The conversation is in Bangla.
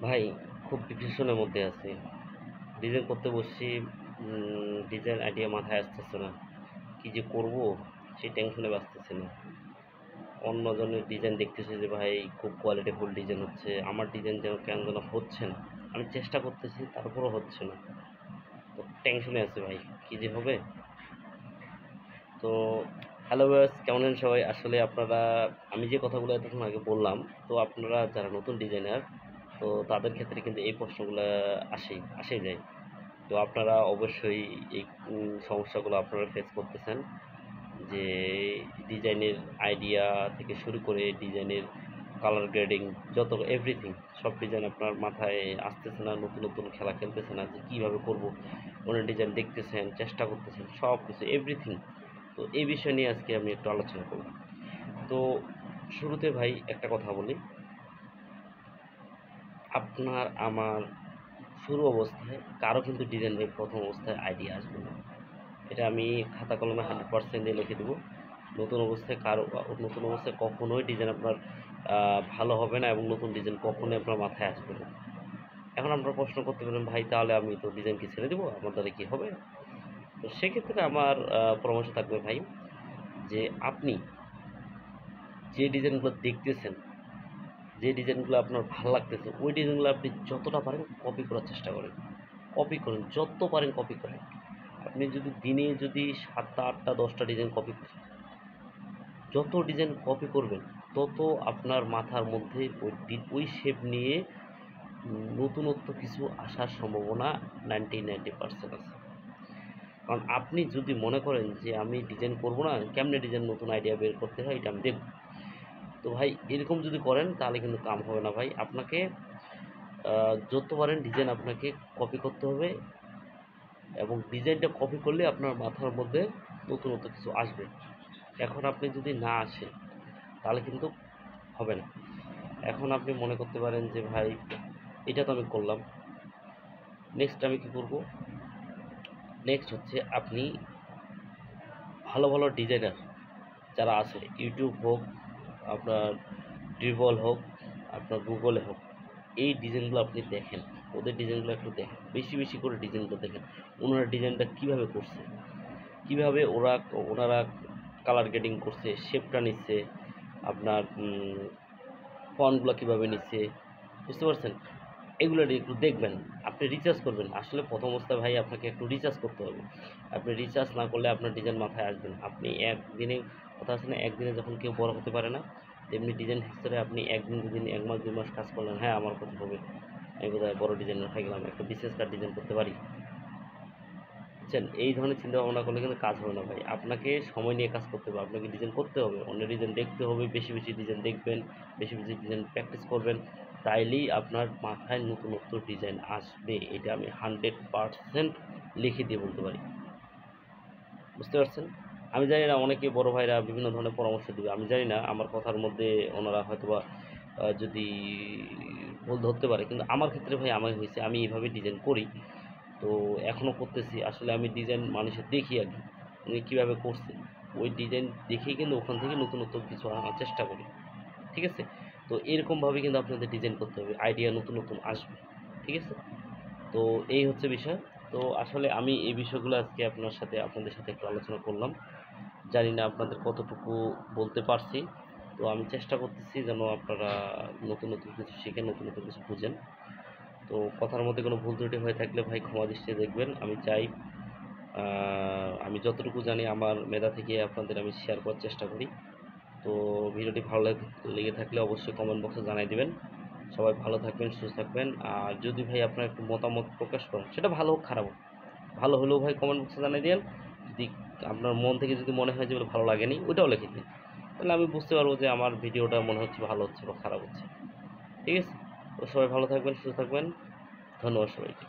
ভাই খুব ডিপ্রেশনের মধ্যে আছি। ডিজাইন করতে বসছি, ডিজাইন আইডিয়া মাথায় আসতেছে না। কি যে করব সেই টেনশনে বাঁচতেছি না। অন্যজনের ডিজাইন দেখতেছি যে ভাই খুব কোয়ালিটিফুল ডিজাইন হচ্ছে, আমার ডিজাইন যেন কেন যেন হচ্ছে না। আমি চেষ্টা করতেছি তারপরও হচ্ছে না। তো টেনশনে আছি ভাই, কি যে হবে। তো হ্যালো ভিউয়ার্স, কেমন আছেন সবাই? আসলে আপনারা, আমি যে কথাগুলো এতক্ষণ আগে বললাম, তো আপনারা যারা নতুন ডিজাইনার, তো তাদের ক্ষেত্রে কিন্তু এই প্রশ্নগুলো আসেই যায়। তো আপনারা অবশ্যই এই সমস্যাগুলো আপনারা ফেস করতেছেন যে ডিজাইনের আইডিয়া থেকে শুরু করে ডিজাইনের কালার গ্রেডিং, যত এভরিথিং, সব ডিজাইন আপনার মাথায় আসতেছে না। নতুন নতুন খেলা খেলতেছে না যে কীভাবে করব। অনেক ডিজাইন দেখতেছেন, চেষ্টা করতেছেন, সব কিছু এভরিথিং। তো এই বিষয় নিয়ে আজকে আমি একটু আলোচনা করব। তো শুরুতে ভাই একটা কথা বলি, আপনার আমার শুরু অবস্থায় কারো কিন্তু ডিজাইন ভাই প্রথম অবস্থায় আইডিয়া আসবে না। এটা আমি খাতা কলমে 100% দিয়ে লিখে দেবো। নতুন অবস্থায় কখনোই ডিজাইন আপনার ভালো হবে না, এবং নতুন ডিজাইন কখনোই আপনার মাথায় আসবে না। এখন আপনারা প্রশ্ন করতে পারেন, ভাই তাহলে আমি তো ডিজাইন কি ছেড়ে দেবো, আমার দ্বারা কি হবে? তো সেক্ষেত্রে আমার পরামর্শ থাকবে ভাই, যে আপনি যে ডিজাইনগুলো দেখতেছেন, যে ডিজাইনগুলো আপনার ভালো লাগতেছে, ওই ডিজাইনগুলো আপনি যতটা পারেন কপি করার চেষ্টা করেন। কপি করেন, যত পারেন কপি করেন। আপনি যদি দিনে যদি 7টা 8টা 10টা ডিজাইন কপি করেন, যত ডিজাইন কপি করবেন তত আপনার মাথার মধ্যে ওই শেপ নিয়ে নতুনত্ব কিছু আসার সম্ভাবনা 90% আছে। কারণ আপনি যদি মনে করেন যে আমি ডিজাইন করব না, কেমনে ডিজাইন নতুন আইডিয়া বের করতে হয় এটা আমি দেখব, তো ভাই এরকম যদি করেন তাহলে কিন্তু কাম হবে না ভাই। আপনাকে যত পারেন ডিজাইন আপনাকে কপি করতে হবে, এবং ডিজাইনটা কপি করলে আপনার মাথার মধ্যে নতুনত্ব কিছু আসবে। এখন আপনি যদি না আসে তাহলে কিন্তু হবে না। এখন আপনি মনে করতে পারেন যে ভাই এটা তো আমি করলাম, নেক্সট আমি কি করব? নেক্সট হচ্ছে আপনি ভালো ভালো ডিজাইনার যারা আছে, ইউটিউব হোক, আপনার ড্রিবল হোক, আপনার গুগলে হোক, এই ডিজাইনগুলো আপনি দেখেন, ওদের ডিজাইনগুলো একটু দেখেন, বেশি বেশি করে ডিজাইনগুলো দেখেন। ওনারা ডিজাইনটা কীভাবে করছে, কীভাবে ওনারা কালার গ্রেডিং করছে, শেপটা নিচ্ছে, আপনার ফন্টগুলো কীভাবে নিচ্ছে, বুঝতে পারছেন? এগুলো একটু দেখবেন। আপনি রিসার্চ করবেন। আসলে প্রথম অবস্থায় ভাই আপনাকে একটু রিসার্চ করতে হবে। আপনি রিসার্চ না করলে আপনার ডিজাইন মাথায় আসবে না। আপনি একদিনে, কথা আছে না, একদিনে যখন কেউ বড় হতে পারে না, তেমনি ডিজাইন হিস্টোরি আপনি একদিন দুদিন 1 মাস 2 মাস কাজ করলেন, হ্যাঁ আমার কথা হবে, আমি বোধহয় বড় ডিজাইনার হয়ে গেলাম, একটা বিসিএস কার্ড ডিজাইন করতে পারি। বুঝছেন? এই ধরনের চিন্তা ভাবনা করলে কিন্তু কাজ হবে না ভাই। আপনাকে সময় নিয়ে কাজ করতে হবে। আপনাকে ডিজাইন করতে হবে। অন্যের ডিজাইন দেখতে হবে। বেশি বেশি ডিজাইন দেখবেন। বেশি বেশি ডিজাইন প্র্যাকটিস করবেন। তাইলেই আপনার মাথায় নতুনত্ব ডিজাইন আসবে। এটা আমি 100% লিখে দিয়ে বলতে পারি। বুঝতে পারছেন? আমি জানি না, অনেকে বড় ভাইরা বিভিন্ন ধরনের পরামর্শ দিবে। আমি জানি না আমার কথার মধ্যে ওনারা হয়তোবা যদি ভুল ধরতে পারে। কিন্তু আমার ক্ষেত্রে ভাই আমার হইছে। আমি এভাবে ডিজাইন করি। তো এখনও করতেছি। আসলে আমি ডিজাইন মানুষের দেখি আগে, উনি কীভাবে করছে, ওই ডিজাইন দেখেই কিন্তু ওখান থেকে নতুনত্ব কিছু আনার চেষ্টা করি। ঠিক আছে? তো এরকমভাবে কিন্তু আপনাদের ডিজাইন করতে হবে, আইডিয়া নতুন নতুন আসবে। ঠিক আছে? তো এই হচ্ছে বিষয়। তো আসলে আমি এই বিষয়গুলো আজকে আপনাদের সাথে একটু আলোচনা করলাম। জানি না আপনাদের কতটুকু বলতে পারছি। তো আমি চেষ্টা করতেছি যেন আপনারা নতুন নতুন কিছু শিখেন, নতুন নতুন কিছু বুঝেন। তো কথার মধ্যে কোনো ভুল ত্রুটি হয়ে থাকলে ভাই ক্ষমা দৃষ্টিতে দেখবেন। আমি চাই আমি যতটুকু জানি আমার মেধা থেকে আপনাদের আমি শেয়ার করার চেষ্টা করি। তো ভিডিওটি ভালো লেগে থাকলে অবশ্যই কমেন্ট বক্সে জানাই দিবেন। সবাই ভালো থাকবেন, সুস্থ থাকবেন। আর যদি ভাই আপনার একটু মতামত প্রকাশ করেন, সেটা ভালো হোক খারাপ হোক, ভালো হলেও ভাই কমেন্ট বক্সে জানিয়ে দিয়েন। যদি আপনার মন থেকে যদি মনে হয় যে ভালো লাগেনি, ওইটাও লিখে দিন। তাহলে আমি বুঝতে পারবো যে আমার ভিডিওটা মনে হচ্ছে ভালো হচ্ছে বা খারাপ হচ্ছে। ঠিক আছে? তো সবাই ভালো থাকবেন, সুস্থ থাকবেন। ধন্যবাদ সবাইকে।